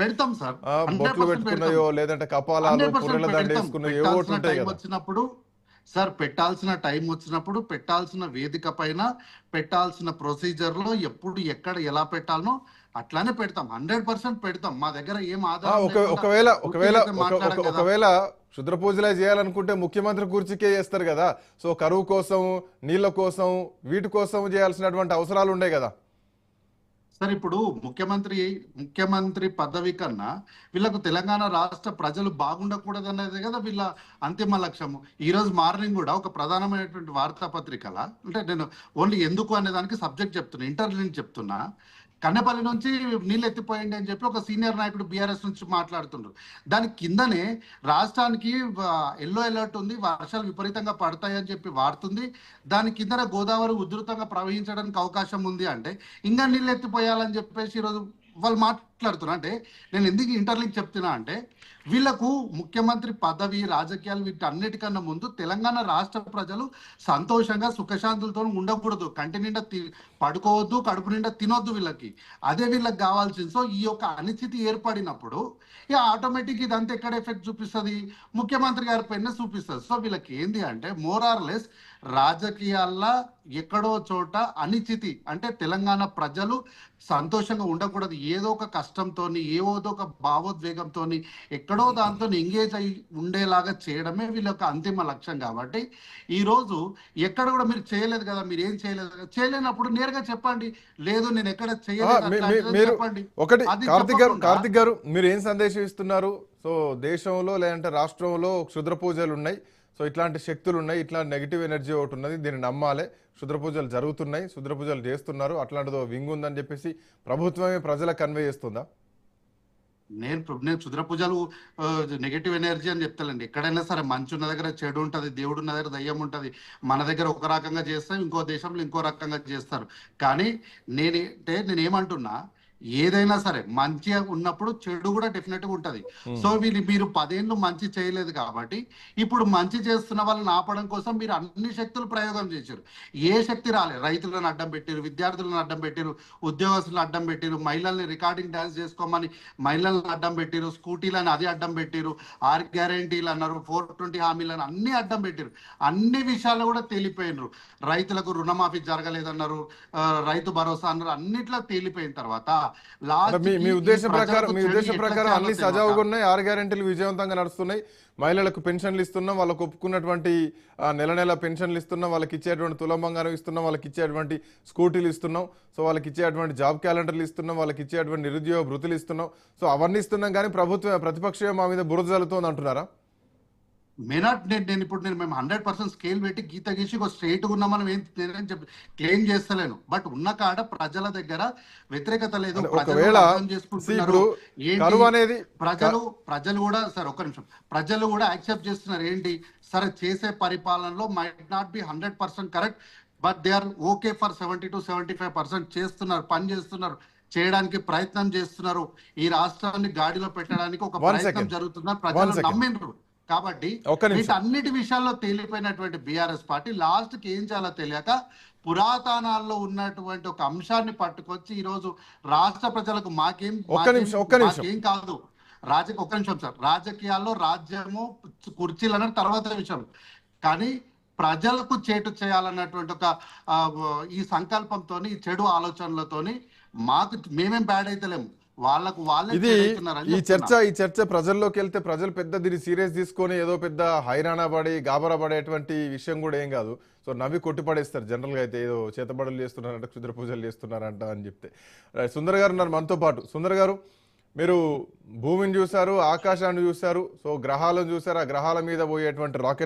పెడతాం సార్. బొట్లు 100% పెడతాం. పెట్టుకున్నాయో లేదంటే కపాలాలు 100% పుర్రెల దండ పెడతాం. వేసుకున్నాయో ఏవో ఒకటి పెట్టాల్సిన ఉంటాయి టైం కదా. వచ్చినప్పుడు సార్, పెట్టాల్సిన టైం వచ్చినప్పుడు, పెట్టాల్సిన వేదిక పైన, పెట్టాల్సిన ప్రొసీజర్‌లో ఎప్పుడు, ఎక్కడ, ఎలా పెట్టాలనో అట్లానే పెడతాం. 100% పెడతాం. మా దగ్గర ఏం ఆధారం ఒక లేకుండా ఒకవేళ ఒకవేళ ఉట్టిగైతే ఒక మాట్లాడం ఒక కదా! ఒకవేళ క్షుద్ర పూజలే చేయాలనుకుంటే ముఖ్యమంత్రి కుర్చీకే చేస్తారు కదా. సో కరువు కోసం, నీళ్ళ కోసం, వీటి కోసం చేయాల్సినటువంటి అవసరాలు ఉండే కదా. సార్, ఇప్పుడు ముఖ్యమంత్రి పదవి కన్నా వీళ్ళకు తెలంగాణ రాష్ట్ర ప్రజలు బాగుండకూడదనేదే కదా వీళ్ళ అంతిమ లక్ష్యము. ఈరోజు మార్నింగ్ కూడా ఒక ప్రధానమైనటువంటి వార్తాపత్రికల, అంటే నేను ఓన్లీ ఎందుకు అనే దానికి సబ్జెక్ట్ చెప్తున్నా, ఇంటర్లింక్ చెప్తున్నా. కన్నెపల్లి నుంచి నీళ్ళు ఎత్తిపోయింది అని చెప్పి ఒక సీనియర్ నాయకుడు బీఆర్ఎస్ నుంచి మాట్లాడుతుండ్రు. దాని కిందనే రాష్ట్రానికి ఎల్లో అలర్ట్ ఉంది, వర్షాలు విపరీతంగా పడతాయి అని చెప్పి వాడుతుంది. దాని కిందన గోదావరి ఉధృతంగా ప్రవహించడానికి అవకాశం ఉంది అంటే ఇంకా నీళ్ళు ఎత్తిపోయాలని చెప్పేసి ఈరోజు వాళ్ళు మాట్లాడుతున్నారు. అంటే నేను ఎందుకు ఇంటర్లింక్ చెప్తున్నా అంటే, వీళ్ళకు ముఖ్యమంత్రి పదవి, రాజకీయాలు వీటన్నిటికన్నా ముందు తెలంగాణ రాష్ట్ర ప్రజలు సంతోషంగా సుఖశాంతులతో ఉండకూడదు. కంటి నిండా పడుకోవద్దు, కడుపు నిండా తినొద్దు వీళ్ళకి. అదే వీళ్ళకి కావాల్సింది. సో ఈ యొక్క అనిశ్చితి ఏర్పడినప్పుడు ఇక ఆటోమేటిక్ ఇదంతా ఎక్కడ ఎఫెక్ట్ చూపిస్తుంది? ముఖ్యమంత్రి గారి పైన చూపిస్తుంది. సో వీళ్ళకి ఏంది అంటే మోర్ ఆర్ లెస్ రాజకీయాల్లో ఎక్కడో చోట అనిశ్చితి, అంటే తెలంగాణ ప్రజలు సంతోషంగా ఉండకూడదు, ఏదో ఒక కష్టంతో, ఏదో ఒక భావోద్వేగంతో, ఎక్కడో దాంతో ఎంగేజ్ అయి ఉండేలాగా చేయడమే వీళ్ళ యొక్క అంతిమ లక్ష్యం. కాబట్టి ఈరోజు ఎక్కడ కూడా మీరు చేయలేదు కదా, మీరు ఏం చేయలేదు కదా, చేయలేనప్పుడు నేరుగా చెప్పండి, లేదు నేను ఎక్కడ చేయలేదు చెప్పండి. ఒకటి కార్తిక్ గారు మీరు ఏం సందేశం ఇస్తున్నారు? సో దేశంలో లేదంటే రాష్ట్రంలో క్షుద్ర పూజలు ఉన్నాయి, సో ఇట్లాంటి శక్తులు ఉన్నాయి, ఇట్లాంటి నెగిటివ్ ఎనర్జీ ఒకటి ఉన్నది, దీన్ని నమ్మాలి, క్షుద్ర పూజలు జరుగుతున్నాయి, క్షుద్ర పూజలు చేస్తున్నారు, అట్లాంటిదో వింగ్ ఉందని చెప్పేసి ప్రభుత్వమే ప్రజలకు కన్వే చేస్తుందా? నేను క్షుద్ర పూజలు నెగటివ్ ఎనర్జీ అని చెప్తానండి. ఎక్కడైనా సరే మంచి ఉన్న దగ్గర చెడు ఉంటుంది, దేవుడు ఉన్న దగ్గర దయ్యం ఉంటుంది. మన దగ్గర ఒక రకంగా చేస్తాం, ఇంకో దేశంలో ఇంకో రకంగా చేస్తారు. కానీ నేనేమంటున్నా, ఏదైనా సరే మంచిగా ఉన్నప్పుడు చెడు కూడా డెఫినెట్ గా ఉంటది. సో మీరు 10 ఏళ్ళు మంచి చేయలేదు కాబట్టి ఇప్పుడు మంచి చేస్తున్న వాళ్ళని ఆపడం కోసం మీరు అన్ని శక్తులు ప్రయోగం చేశారు. ఏ శక్తి రాలేదు. రైతులను అడ్డం పెట్టారు, విద్యార్థులను అడ్డం పెట్టారు, ఉద్యోగస్తులను అడ్డం పెట్టారు, మహిళల్ని రికార్డింగ్ డాన్స్ చేసుకోమని మహిళలను అడ్డం పెట్టారు, స్కూటీలను అది అడ్డం పెట్టారు, 6 గ్యారెంటీలు అన్నారు, 420 హామీలను అన్ని అడ్డం పెట్టారు. అన్ని విషయాల్లో కూడా తేలిపోయినారు. రైతులకు రుణమాఫీ జరగలేదన్నారు, రైతు భరోసా అన్నారు. అన్నిట్లో తేలిపోయిన తర్వాత మీ ఉద్దేశం ప్రకారం అన్ని సజావుగా ఉన్నాయి, 6 గ్యారెంటీలు విజయవంతంగా నడుస్తున్నాయి, మహిళలకు పెన్షన్లు ఇస్తున్నాం, వాళ్ళకు ఒప్పుకున్నటువంటి నెల పెన్షన్లు ఇస్తున్నాం, వాళ్ళకి ఇచ్చేటువంటి తులం బంగారం ఇస్తున్నాం, వాళ్ళకి ఇచ్చేటువంటి స్కూటీలు ఇస్తున్నాం, సో వాళ్ళకి ఇచ్చేటువంటి జాబ్ క్యాలెండర్లు ఇస్తున్నాం, వాళ్ళకి ఇచ్చేటువంటి నిరుద్యోగ భృతులు ఇస్తున్నాం, సో అవన్నీ ఇస్తున్నాం. కానీ ప్రతిపక్షం మా మీద బురద జల్లుతోంది అంటున్నారా? నేను 100% స్కేల్ పెట్టి గీత గీసి స్ట్రైట్ గా ఉన్నామని చెప్పి క్లెయిమ్ చేస్తలేను. బట్ ఉన్న కాడ ప్రజల దగ్గర వ్యతిరేకత లేదు, ప్రజలు కూడా సార్ ఒక్క నిమిషం, ప్రజలు కూడా యాక్సెప్ట్ చేస్తున్నారు. ఏంటి సరే, చేసే పరిపాలనలో might not be 100% correct, but they are okay for 70 to 75% చేస్తున్నారు, పని చేస్తున్నారు, చేయడానికి ప్రయత్నం చేస్తున్నారు. ఈ రాష్ట్రాన్ని గాడిలో పెట్టడానికి ఒక ప్రయత్నం జరుగుతున్నారు, ప్రజలు నమ్మిండ్రు. కాబట్టి వీటన్నిటి విషయాల్లో తేలిపోయినటువంటి బీఆర్ఎస్ పార్టీ లాస్ట్ కి ఏం చేయాలో తెలియక పురాతనాల్లో ఉన్నటువంటి ఒక అంశాన్ని పట్టుకొచ్చి ఈరోజు రాష్ట్ర ప్రజలకు మాకేం కాదు, ఒక్క నిమిషం సార్, రాజకీయాల్లో రాజ్యము కుర్చీలు తర్వాత విషయం, కానీ ప్రజలకు చేటు చేయాలన్నటువంటి ఒక ఈ సంకల్పంతో, ఈ చెడు ఆలోచనలతోని మేమేం బ్యాడ్ అయితలేము, ఈ చర్చ ప్రజల్లోకి వెళ్తే ప్రజలు పెద్ద దీన్ని సీరియస్ తీసుకొని ఏదో పెద్ద హైరాణ పడి గాబరా పడేటువంటి విషయం కూడా ఏం కాదు. సో నవ్వి కొట్టిపడేస్తారు జనరల్గా అయితే, ఏదో చేతబడులు చేస్తున్నారంట, క్షుద్ర పూజలు చేస్తున్నారంట అని చెప్తే. సుందర్ గారు ఉన్నారు మనతో పాటు. సుందర్ గారు, మీరు భూమిని చూశారు, ఆకాశాన్ని చూశారు, సో గ్రహాలను చూశారు, ఆ గ్రహాల మీద పోయేటువంటి రాకెట్